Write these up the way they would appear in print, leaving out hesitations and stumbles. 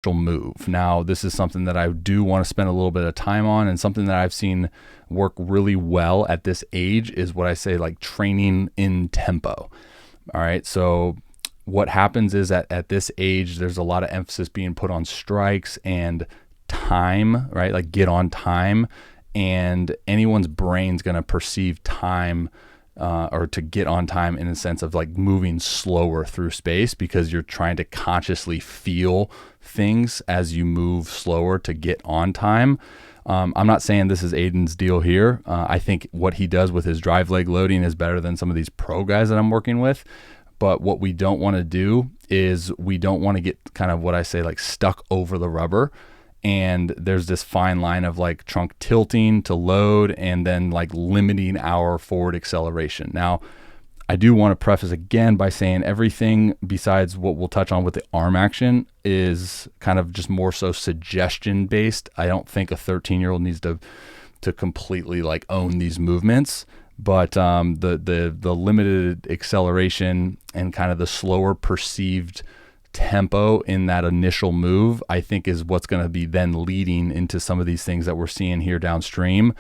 move. Now, this is something that I do want to spend a little bit of time on, and something that I've seen work really well at this age is what I say, like training in tempo. All right. So what happens is at this age, there's a lot of emphasis being put on strikes and time, right? Like get on time, and anyone's brain's going to perceive time or to get on time in a sense of like moving slower through space, because you're trying to consciously feel things as you move slower to get on time. I'm not saying this is Aiden's deal here. I think what he does with his drive leg loading is better than some of these pro guys that I'm working with. But what we don't want to do is we don't want to get kind of what I say, like stuck over the rubber. And there's this fine line of like trunk tilting to load and then like limiting our forward acceleration. Now, I do want to preface again by saying everything besides what we'll touch on with the arm action is kind of just more so suggestion based. I don't think a 13-year-old needs to completely like own these movements, but the limited acceleration and kind of the slower perceived tempo in that initial move, I think is what's going to be then leading into some of these things that we're seeing here downstream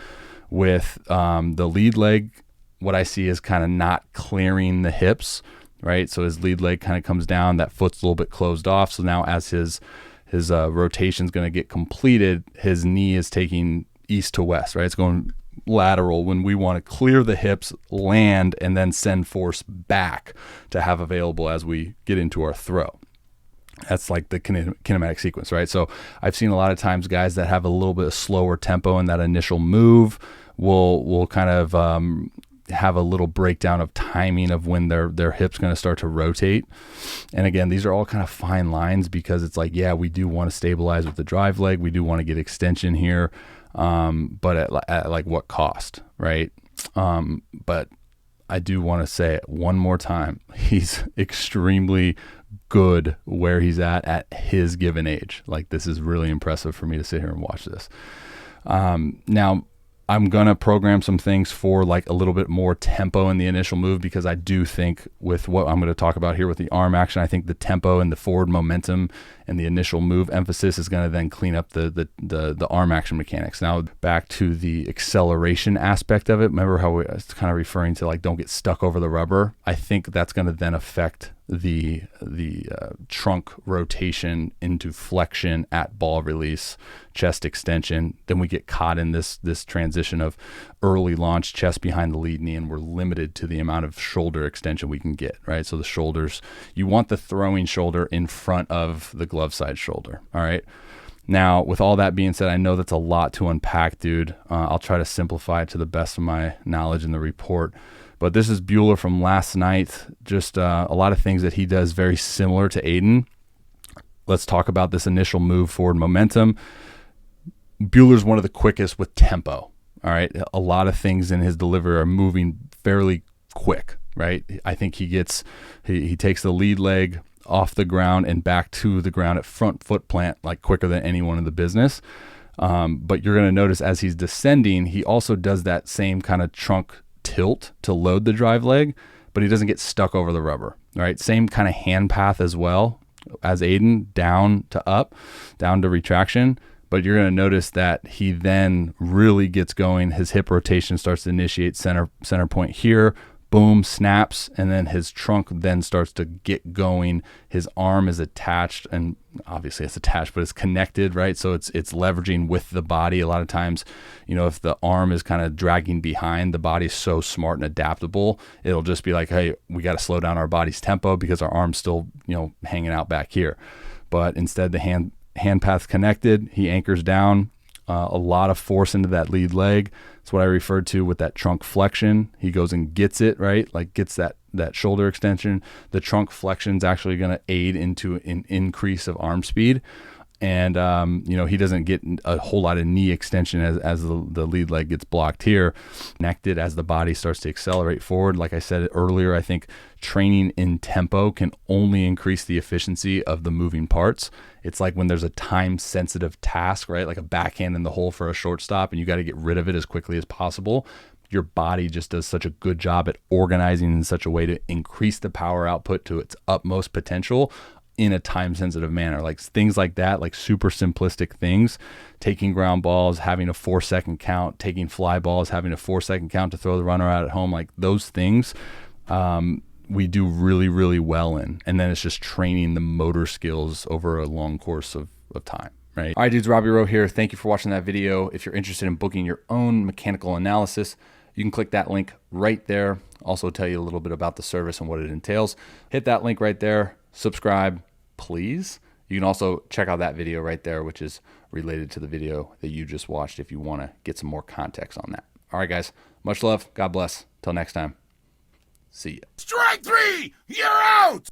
with the lead leg. What I see is kind of not clearing the hips, right? So his lead leg kind of comes down, that foot's a little bit closed off. So now as his rotation is going to get completed, his knee is taking east to west, right? It's going lateral when we want to clear the hips, land, and then send force back to have available as we get into our throw. That's like the kinematic sequence, right? So I've seen a lot of times guys that have a little bit of slower tempo in that initial move will kind of have a little breakdown of timing of when their hip's going to start to rotate. And again, these are all kind of fine lines, because it's like, yeah, we do want to stabilize with the drive leg. We do want to get extension here, but at like what cost, right? But I do want to say it one more time. He's extremely good where he's at his given age. Like, this is really impressive for me to sit here and watch this. Now, I'm going to program some things for like a little bit more tempo in the initial move, because I do think with what I'm going to talk about here with the arm action, I think the tempo and the forward momentum and the initial move emphasis is going to then clean up the arm action mechanics. Now back to the acceleration aspect of it. Remember how I was kind of referring to like, don't get stuck over the rubber. I think that's going to then affect the trunk rotation into flexion at ball release, chest extension. Then we get caught in this transition of early launch, chest behind the lead knee, and we're limited to the amount of shoulder extension we can get, right? So the shoulders, you want the throwing shoulder in front of the glove side shoulder, all right? Now, with all that being said, I know that's a lot to unpack, dude. I'll try to simplify it to the best of my knowledge in the report. But this is Buehler from last night. Just a lot of things that he does very similar to Aiden. Let's talk about this initial move forward momentum. Buehler's one of the quickest with tempo. All right. A lot of things in his delivery are moving fairly quick, right? I think he takes the lead leg off the ground and back to the ground at front foot plant like quicker than anyone in the business. But you're going to notice as he's descending, he also does that same kind of trunk tilt to load the drive leg, but he doesn't get stuck over the rubber, right? Same kind of hand path as well as Aiden, down to up, down to retraction. But you're going to notice that he then really gets going. His hip rotation starts to initiate center point here, boom, snaps, and then his trunk then starts to get going. His arm is attached, and obviously it's attached, but it's connected, right? So it's leveraging with the body. A lot of times, if the arm is kind of dragging behind, the body's so smart and adaptable, it'll just be like, hey, we got to slow down our body's tempo because our arm's still, hanging out back here. But instead, the hand path's connected. He anchors down. A lot of force into that lead leg. That's what I referred to with that trunk flexion. He goes and gets it, right? Like gets that shoulder extension. The trunk flexion is actually going to aid into an increase of arm speed. And, he doesn't get a whole lot of knee extension as the lead leg gets blocked here. Connected as the body starts to accelerate forward. Like I said earlier, I think training in tempo can only increase the efficiency of the moving parts. It's like when there's a time-sensitive task, right? Like a backhand in the hole for a shortstop, and you got to get rid of it as quickly as possible. Your body just does such a good job at organizing in such a way to increase the power output to its utmost potential in a time sensitive manner. Like things like that, like super simplistic things, taking ground balls, having a 4-second count, taking fly balls, having a 4-second count to throw the runner out at home, like those things we do really, really well in. And then it's just training the motor skills over a long course of time. Right. All right, dudes, Robby Rowe here. Thank you for watching that video. If you're interested in booking your own mechanical analysis, you can click that link right there. Also tell you a little bit about the service and what it entails. Hit that link right there. Subscribe, please. You can also check out that video right there, which is related to the video that you just watched if you want to get some more context on that. All right, guys. Much love. God bless. Till next time. See ya. Strike 3! You're out!